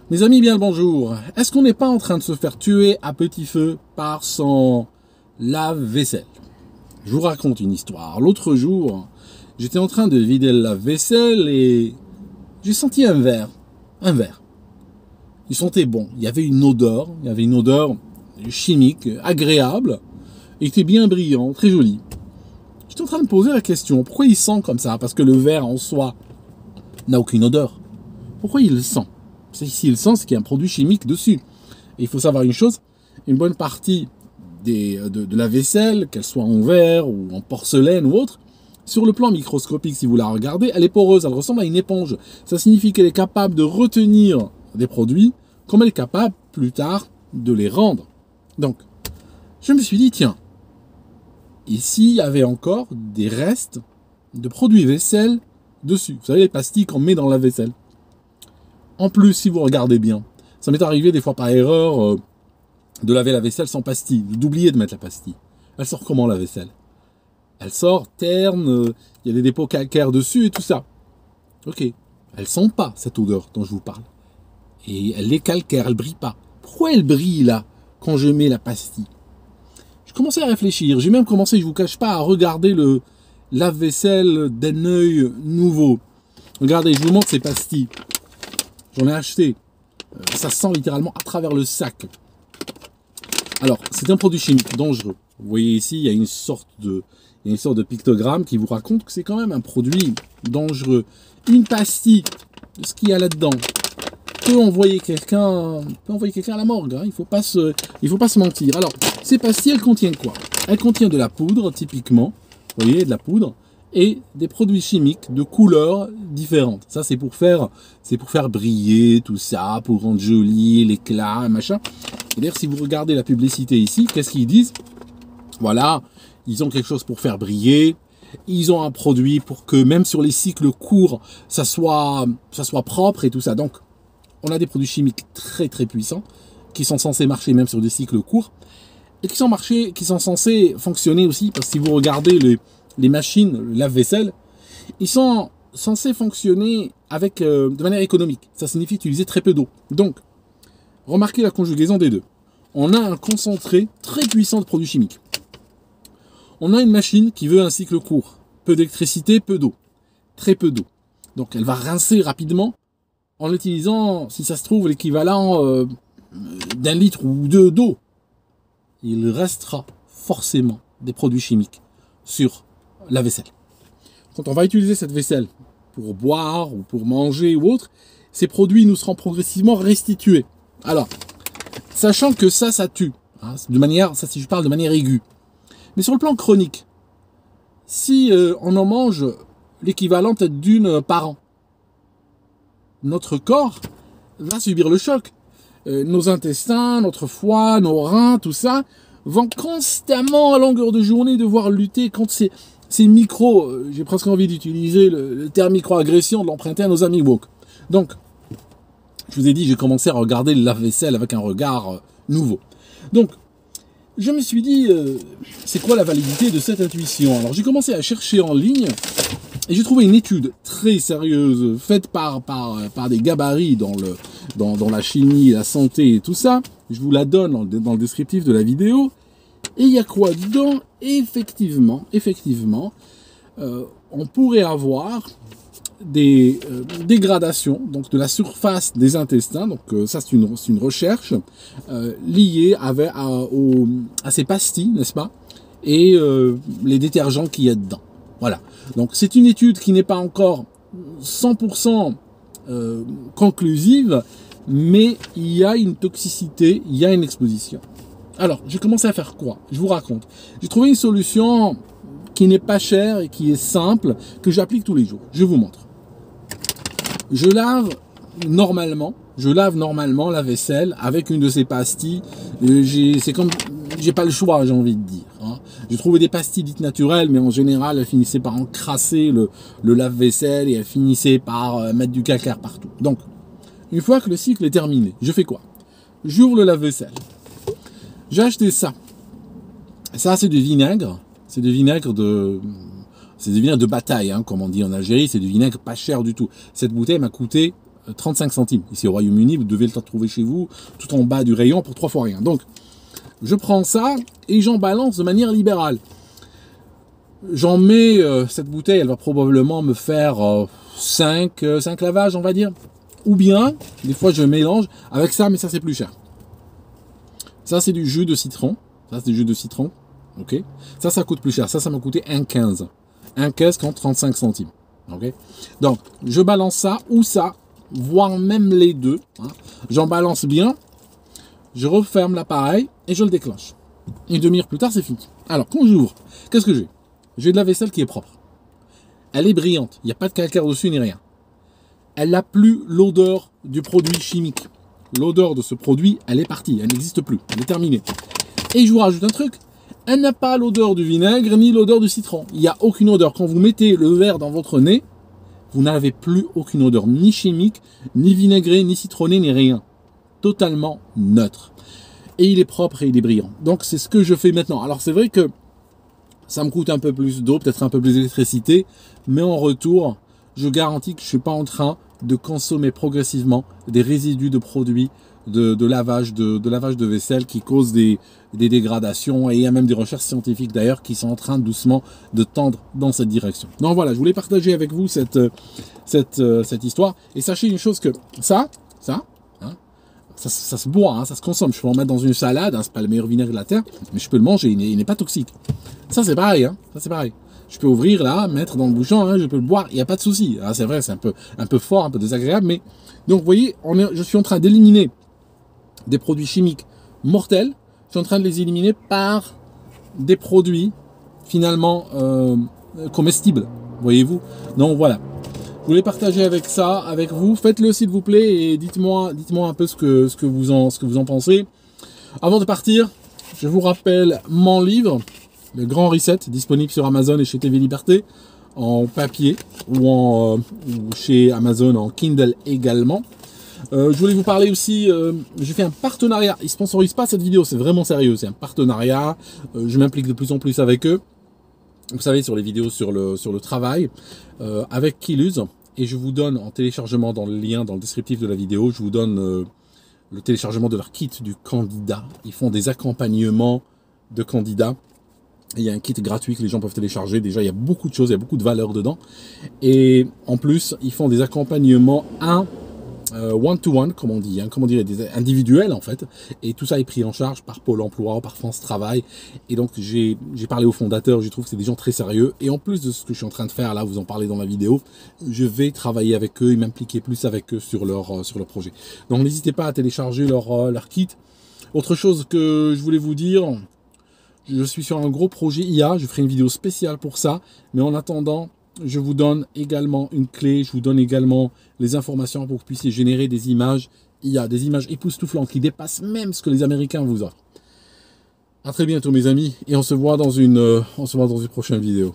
Mes amis, bien le bonjour. Est-ce qu'on n'est pas en train de se faire tuer à petit feu par son lave-vaisselle? Je vous raconte une histoire. L'autre jour, j'étais en train de vider le lave-vaisselle et j'ai senti un verre. Un verre. Il sentait bon. Il y avait une odeur. Il y avait une odeur chimique, agréable. Il était bien brillant, très joli. J'étais en train de me poser la question. Pourquoi il sent comme ça? Parce que le verre en soi n'a aucune odeur. Pourquoi il le sent? Si il sent, c'est qu'il y a un produit chimique dessus. Et il faut savoir une chose, une bonne partie de la vaisselle, qu'elle soit en verre ou en porcelaine ou autre, sur le plan microscopique, si vous la regardez, elle est poreuse, elle ressemble à une éponge. Ça signifie qu'elle est capable de retenir des produits, comme elle est capable, plus tard, de les rendre. Donc, je me suis dit, tiens, ici, il y avait encore des restes de produits vaisselle dessus. Vous savez, les pastilles qu'on met dans la vaisselle. En plus, si vous regardez bien, ça m'est arrivé des fois par erreur de laver la vaisselle sans pastille, d'oublier de mettre la pastille. Elle sort comment la vaisselle? Elle sort terne, il y a des dépôts calcaires dessus et tout ça. Ok, elle sent pas cette odeur dont je vous parle. Et elle est calcaire, elle brille pas. Pourquoi elle brille là quand je mets la pastille? Je commençais à réfléchir, j'ai même commencé, je vous cache pas, à regarder le lave-vaisselle d'un œil nouveau. Regardez, je vous montre ces pastilles. J'en ai acheté. Ça sent littéralement à travers le sac. Alors, c'est un produit chimique dangereux. Vous voyez ici, il y a une sorte de pictogramme qui vous raconte que c'est quand même un produit dangereux. Une pastille de ce qu'il y a là-dedans peut envoyer quelqu'un à la morgue. Hein. Il faut pas se mentir. Alors, ces pastilles, elles contiennent quoi? Elles contiennent de la poudre, typiquement. Vous voyez, de la poudre. Et des produits chimiques de couleurs différentes. Ça, c'est pour faire briller tout ça, pour rendre joli l'éclat, machin. Et d'ailleurs, si vous regardez la publicité ici, qu'est-ce qu'ils disent? Voilà, ils ont quelque chose pour faire briller. Ils ont un produit pour que même sur les cycles courts, ça soit propre et tout ça. Donc, on a des produits chimiques très très puissants qui sont censés marcher même sur des cycles courts et qui sont censés fonctionner aussi parce que si vous regardez les machines, le lave-vaisselle, ils sont censés fonctionner avec de manière économique. Ça signifie utiliser très peu d'eau. Donc, remarquez la conjugaison des deux. On a un concentré très puissant de produits chimiques. On a une machine qui veut un cycle court. Peu d'électricité, peu d'eau. Très peu d'eau. Donc, elle va rincer rapidement en utilisant, si ça se trouve, l'équivalent d'un litre ou deux d'eau. Il restera forcément des produits chimiques sur la vaisselle. Quand on va utiliser cette vaisselle pour boire ou pour manger ou autre, ces produits nous seront progressivement restitués. Alors, sachant que ça tue, hein, si je parle de manière aiguë. Mais sur le plan chronique, si on en mange l'équivalent peut-être d'une par an, notre corps va subir le choc. Nos intestins, notre foie, nos reins, tout ça, vont constamment à longueur de journée devoir lutter contre ces micros, j'ai presque envie d'utiliser le terme microagression, de l'emprunter à nos amis woke. Donc, je vous ai dit, j'ai commencé à regarder le lave-vaisselle avec un regard nouveau. Donc, je me suis dit, c'est quoi la validité de cette intuition? Alors, j'ai commencé à chercher en ligne et j'ai trouvé une étude très sérieuse faite par des gabarits dans la chimie, la santé et tout ça. Je vous la donne dans le descriptif de la vidéo. Et il y a quoi dedans? Effectivement, on pourrait avoir des dégradations donc de la surface des intestins. Donc ça, c'est une recherche liée à ces pastilles, n'est-ce pas? Et les détergents qu'il y a dedans. Voilà. Donc c'est une étude qui n'est pas encore 100% conclusive, mais il y a une toxicité, il y a une exposition. Alors, j'ai commencé à faire quoi? Je vous raconte. J'ai trouvé une solution qui n'est pas chère et qui est simple, que j'applique tous les jours. Je vous montre. Je lave normalement la vaisselle avec une de ces pastilles. C'est comme, j'ai pas le choix, j'ai envie de dire. Hein. J'ai trouvé des pastilles dites naturelles, mais en général, elles finissaient par encrasser le lave-vaisselle et elles finissaient par mettre du calcaire partout. Donc, une fois que le cycle est terminé, je fais quoi? J'ouvre le lave-vaisselle. J'ai acheté ça. Ça, c'est du vinaigre. C'est du vinaigre de bataille, hein, comme on dit en Algérie. C'est du vinaigre pas cher du tout. Cette bouteille m'a coûté 35 centimes. Ici au Royaume-Uni, vous devez le trouver chez vous, tout en bas du rayon pour 3 fois rien. Donc, je prends ça et j'en balance de manière libérale. J'en mets, cette bouteille, elle va probablement me faire 5 lavages, on va dire. Ou bien, des fois je mélange avec ça, mais ça c'est plus cher. Ça c'est du jus de citron. Ça c'est du jus de citron. Ok. Ça coûte plus cher. Ça m'a coûté 1,15. 1,15 contre 35 centimes. Ok. Donc, je balance ça ou ça, voire même les deux. Hein. J'en balance bien. Je referme l'appareil et je le déclenche. Une demi-heure plus tard, c'est fini. Alors, quand j'ouvre, qu'est-ce que j'ai? J'ai de la vaisselle qui est propre. Elle est brillante. Il n'y a pas de calcaire dessus ni rien. Elle n'a plus l'odeur du produit chimique. L'odeur de ce produit, elle est partie. Elle n'existe plus. Elle est terminée. Et je vous rajoute un truc. Elle n'a pas l'odeur du vinaigre ni l'odeur du citron. Il n'y a aucune odeur. Quand vous mettez le verre dans votre nez, vous n'avez plus aucune odeur. Ni chimique, ni vinaigré, ni citronné, ni rien. Totalement neutre. Et il est propre et il est brillant. Donc c'est ce que je fais maintenant. Alors c'est vrai que ça me coûte un peu plus d'eau, peut-être un peu plus d'électricité, mais en retour, je garantis que je ne suis pas en train de consommer progressivement des résidus de produits de lavage de vaisselle qui causent des dégradations. Et il y a même des recherches scientifiques d'ailleurs qui sont en train doucement de tendre dans cette direction. Donc voilà, je voulais partager avec vous cette histoire. Et sachez une chose que ça se boit, hein, ça se consomme. Je peux en mettre dans une salade, hein, c'est pas le meilleur vinaigre de la terre, mais je peux le manger, il n'est pas toxique. Ça c'est pareil, hein, ça c'est pareil. Je peux ouvrir là, mettre dans le bouchon, hein, je peux le boire, il n'y a pas de souci. Ah, c'est vrai, c'est un peu fort, un peu désagréable, mais donc vous voyez, je suis en train d'éliminer des produits chimiques mortels. Je suis en train de les éliminer par des produits finalement comestibles, voyez-vous. Donc voilà. Je voulais partager avec vous. Faites-le s'il vous plaît et dites-moi un peu ce que vous en pensez. Avant de partir, je vous rappelle mon livre, Le Grand Reset, disponible sur Amazon et chez TV Liberté en papier ou chez Amazon en Kindle également. Je voulais vous parler aussi, j'ai fait un partenariat. Ils ne sponsorisent pas cette vidéo, c'est vraiment sérieux. C'est un partenariat. Je m'implique de plus en plus avec eux. Vous savez, sur les vidéos sur le travail, avec Quiluz. Et je vous donne en téléchargement dans le lien, dans le descriptif de la vidéo, je vous donne le téléchargement de leur kit du candidat. Ils font des accompagnements de candidats. Et il y a un kit gratuit que les gens peuvent télécharger. Déjà, il y a beaucoup de choses, il y a beaucoup de valeurs dedans. Et en plus, ils font des accompagnements one-to-one, comme on dit, hein, comme on dirait, des individuels en fait. Et tout ça est pris en charge par Pôle emploi, par France Travail. Et donc, j'ai parlé aux fondateurs, je trouve que c'est des gens très sérieux. Et en plus de ce que je suis en train de faire, là, vous en parlez dans la vidéo, je vais travailler avec eux et m'impliquer plus avec eux sur leur projet. Donc, n'hésitez pas à télécharger leur kit. Autre chose que je voulais vous dire, je suis sur un gros projet IA, je ferai une vidéo spéciale pour ça. Mais en attendant, je vous donne également une clé, je vous donne également les informations pour que vous puissiez générer des images. Il y a des images époustouflantes qui dépassent même ce que les Américains vous offrent. À très bientôt mes amis et on se voit dans une prochaine vidéo.